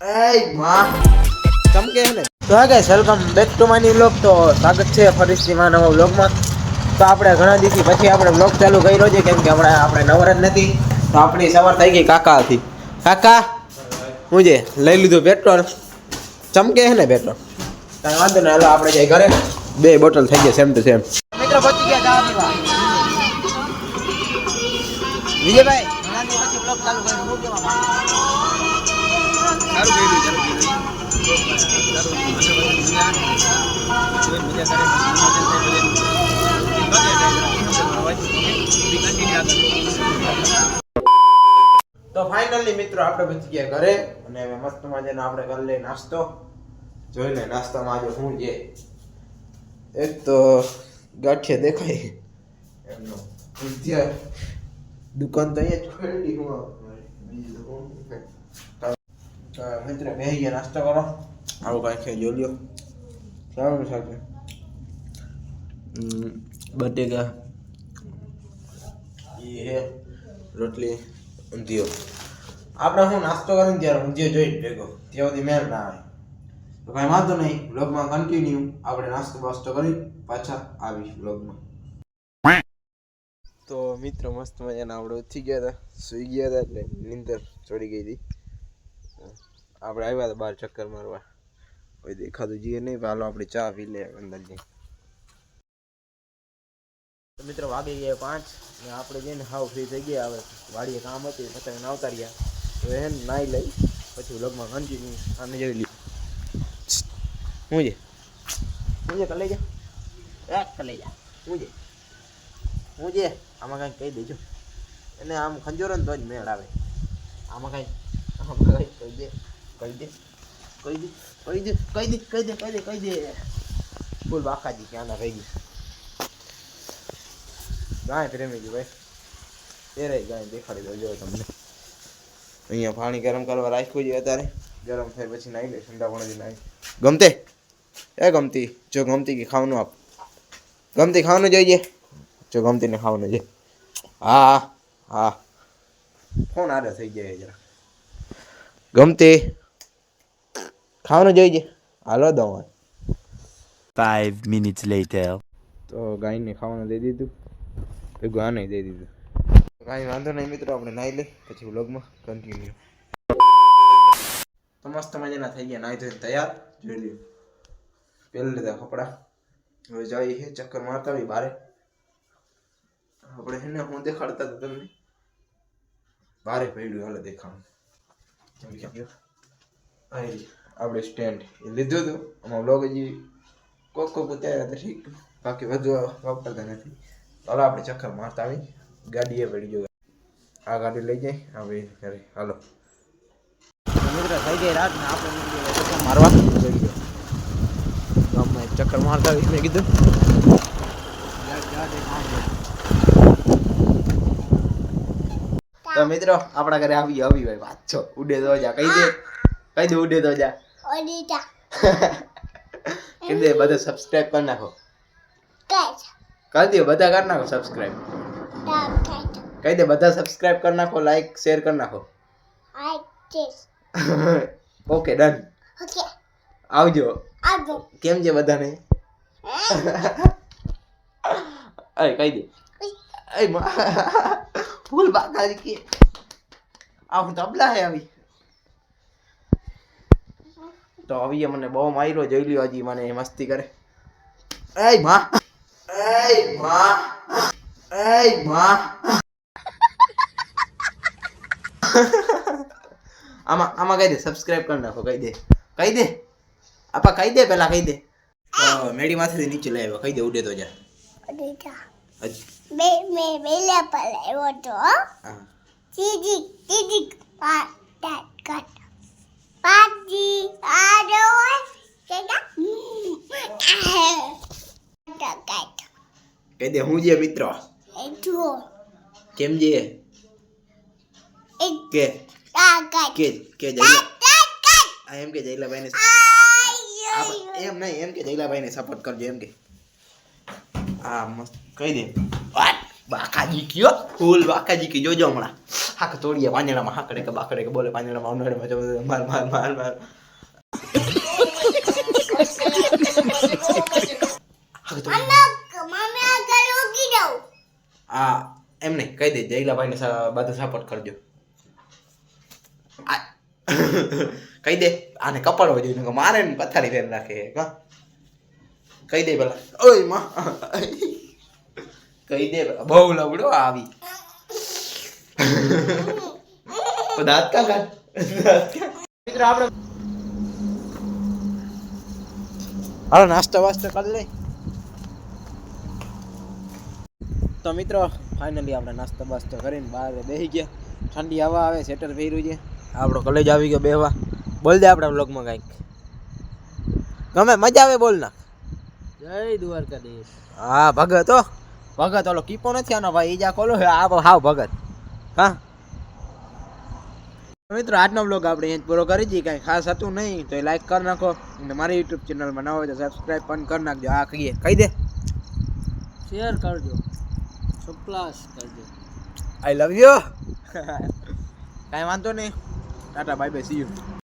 એ માં ચમકે ને તો guys welcome back to my new vlog. તો સ્વાગત છે ફરીથી મારા નવા વ્લોગમાં. તો આપણે ઘણા દિવસ પછી આપણે વ્લોગ ચાલુ કર્યો છે કેમ કે હમણાં આપણે નવર જ નથી. તો આપણી સવાર થઈ ગઈ કાકા હતી. કાકા હું જે લઈ લીધું પેટ્રોલ. ચમકે હે ને પેટ્રોલ કાંઈ વાંધો નહીં. હાલો આપણે જઈ ઘરે. 2 બોટલ થઈ ગયા સેમ ટુ સેમ. મિત્રો પહોંચી ગયા ચા પીવા. વિજયભાઈ ઘણા દિવસ પછી વ્લોગ ચાલુ કર્યો. હું કેવા સારું કર્યું તો ફાઇનલી મિત્રો આપણે પહોંચી ગયા ઘરે અને મસ્ત મજાનો આપણે કરી લઈએ નાસ્તો. જોઈ લે નાસ્તામાં આજે શું છે. એક તો ગાંઠિયા દેખાય એમનો દુકાન તો અહીંયા જ ખોલી હું મિત્ર બેસી ગયા નાસ્તો કરો. આવું કાંઈ ખાઈ જો લ્યો. સારું સાથે બટેકા એ હે રોટલી ઊંધિયો. આપણે હું નાસ્તો કરીને ત્યારે ઊંધિયો જોઈને ભેગો ત્યાં સુધી મેળ ના આવે તો કાંઈ વાંધો નહીં. વ્લોગમાં કન્ટિન્યુ આપણે નાસ્તો બાસ્તો કરી પાછા આવી વ્લોગમાં. તો મિત્રો મસ્ત મજાના આપણે ઉઠી ગયા હતા, સુઈ ગયા હતા એટલે નીંદર ચડી ગઈ હતી. આપણે આવ્યા હતા બહાર ચક્કર મારવા. કોઈ દેખાતું જઈએ નહીં. હાલો આપણે ચા પી લે અંદર જઈ. તો મિત્રો વાગી ગયા 5 ને આપણે જઈને હાવ ફ્રી થઈ ગયા. હવે વાડીએ કામ હતું પછી આવતા રહ્યા. તો એ નાઈ લઈ પછી વ્લોગમાં કન્ટિન્યુ આને જોઈ લીધું. હું છે કલે જા કલે જા હું છે આમાં કાંઈક કહી દેજો એને. આમ ખંજોરો ને તો જ મેળ આવે. આમાં કાંઈ કહી દે બોલ બાકાજી ક્યાં ના રહી ગાય પ્રેમી ગયું ભાઈ. એ રહી ગાય દેખાડી દો જો તમને. અહીંયા પાણી ગરમ કરવા રાખ્યું છે અત્યારે. ગરમ થાય પછી નાહી લે ઠંડા પાણીથી નાહી. ગમતે એ ગમતી જો ગમતી કે ખાવાનું આપ. ગમતી ખાવાનું જોઈએ જો ગમતીને ખાવાનું છે. હા હા ફોન આડે થઈ જાય જરા. ગમતી ખાવાનું જોઈએ હાલો દવા. 5 minutes later. તો ગાયને ખાવાનું દઈ દીધું ભેગું આને દઈ દીધું. કાંઈ વાંધો નહીં મિત્રો આપણે નાહી લઈ પછી વ્લોગમાં કન્ટિન્યુ. તો મસ્ત મજાના થઈ ગયા નાહી ધોઈને તૈયાર. જોઈ લ્યો પહેરી લીધા કપડાં. હવે જઈએ છે ચક્કર મારતા હોય બારે. આપણે એને હું દેખાડતા હતા તમને બારે પડ્યું હાલે દેખાડું. આપણે સ્ટેન્ડ એ લીધું હતું. આમાં બ્લોગ હજી કોક ઉતાર્યા હતા ઠીક. બાકી વધુ વાપરતા નથી. હાલો આપણે ચક્કર મારતા આવી. ગાડી એ પડી ગયો. આ ગાડી લઈ જાય આપણે ઘરે. હાલો મિત્રો થઈ ગઈ રાત ને આપણે ચક્કર મારવા જઈ ગયો ગામમાં. ચક્કર મારતા આવી મેં કીધું. તો મિત્રો આપણા ઘરે આવી ભાઈ વાત છો. ઉડે તો જા કહી દે ઉડે તો જા કહી દે. બધા સબસ્ક્રાઇબ કરી નાખો. કરી દો બધા કરી નાખો સબસ્ક્રાઇબ. કહી દે બધા સબસ્ક્રાઇબ કરી નાખો. લાઈક શેર કરી નાખો. Okay done. આવજો. કેમ છે બધાને? અરે કહી દે ફૂલ બાકાજી કે આ હું તબલા હે આવી. તો આવી મને બહુ માર્યો. જોઈ લ્યો હજી મને મસ્તી કરે. એ માં આમાં કહી દે સબસ્ક્રાઇબ કરી નાખો. કહી દે આપા કહી દે પેલા કહી દે. મેડી માંથી નીચે લઈ આવ્યો. કહી દે ઉડે તો જા. મેલા પર આવ્યો તો તીજી પાજી આડો કહી દે હું જે મિત્રો કેમ જે કે એમ કે જયલાભાઈ ને એમ નહીં એમ કે જયલાભાઈ ને સપોર્ટ કરજો એમ કે. હા મસ્ત કહી દે બાકાજી કયો ફૂલ બાકાજી કી જોજો હમણાં. હાક તોડીએ પાંજણામાં હાકડે કે બાકડે કે બોલે પાંજણામાં ઉનાળામાં જવું માર માર માર માર હાક તોડીએ મમ્મી આગળ ઉગી જાવ આ એમને કહી દે જયલાભાઈને બધું સપોર્ટ કરજો કહી દે આને કપાળો જોઈને મારે ને પથારી ફેર નાખે કા કહી દે પેલા ઓય માં કહી દે બહુ લવડો આવી દાંત કા કાઢ મિત્રો આપણે હાલો નાસ્તો વાસ્તો કરી લઈ તો મિત્રો ફાઇનલી આપણે નાસ્તો બાસ્તો કરીને બહાર બેસી ગયા ઠંડી હવા આવે સ્વેટર પહેર્યું છે આપણો કોલેજ આવી ગયો બેહવા બોલ દે આપણા બ્લોગમાં કાંઈક ગમે મજા આવે બોલ ના જય દ્વારકાધીશ. હા ભગત હો ભગત ઓલો કીપો નથી આનો ભાઈ ઈજા કોલો આ હાવ ભગત હા મિત્રો આજનો બ્લોગ આપણે અહીં જ પૂરો કરી દઈએ કાંઈ ખાસ હતું નહીં તો લાઈક કરી નાખો અને મારી યુટ્યુબ ચેનલમાં ન હોય તો સબસ્ક્રાઈબ પણ કરી નાખજો આ કહીએ કહી દે શેર કરજો, સપ્લાસ કરજો. આઈ લવ યુ કાંઈ વાંધો નહીં Tata bye bye see you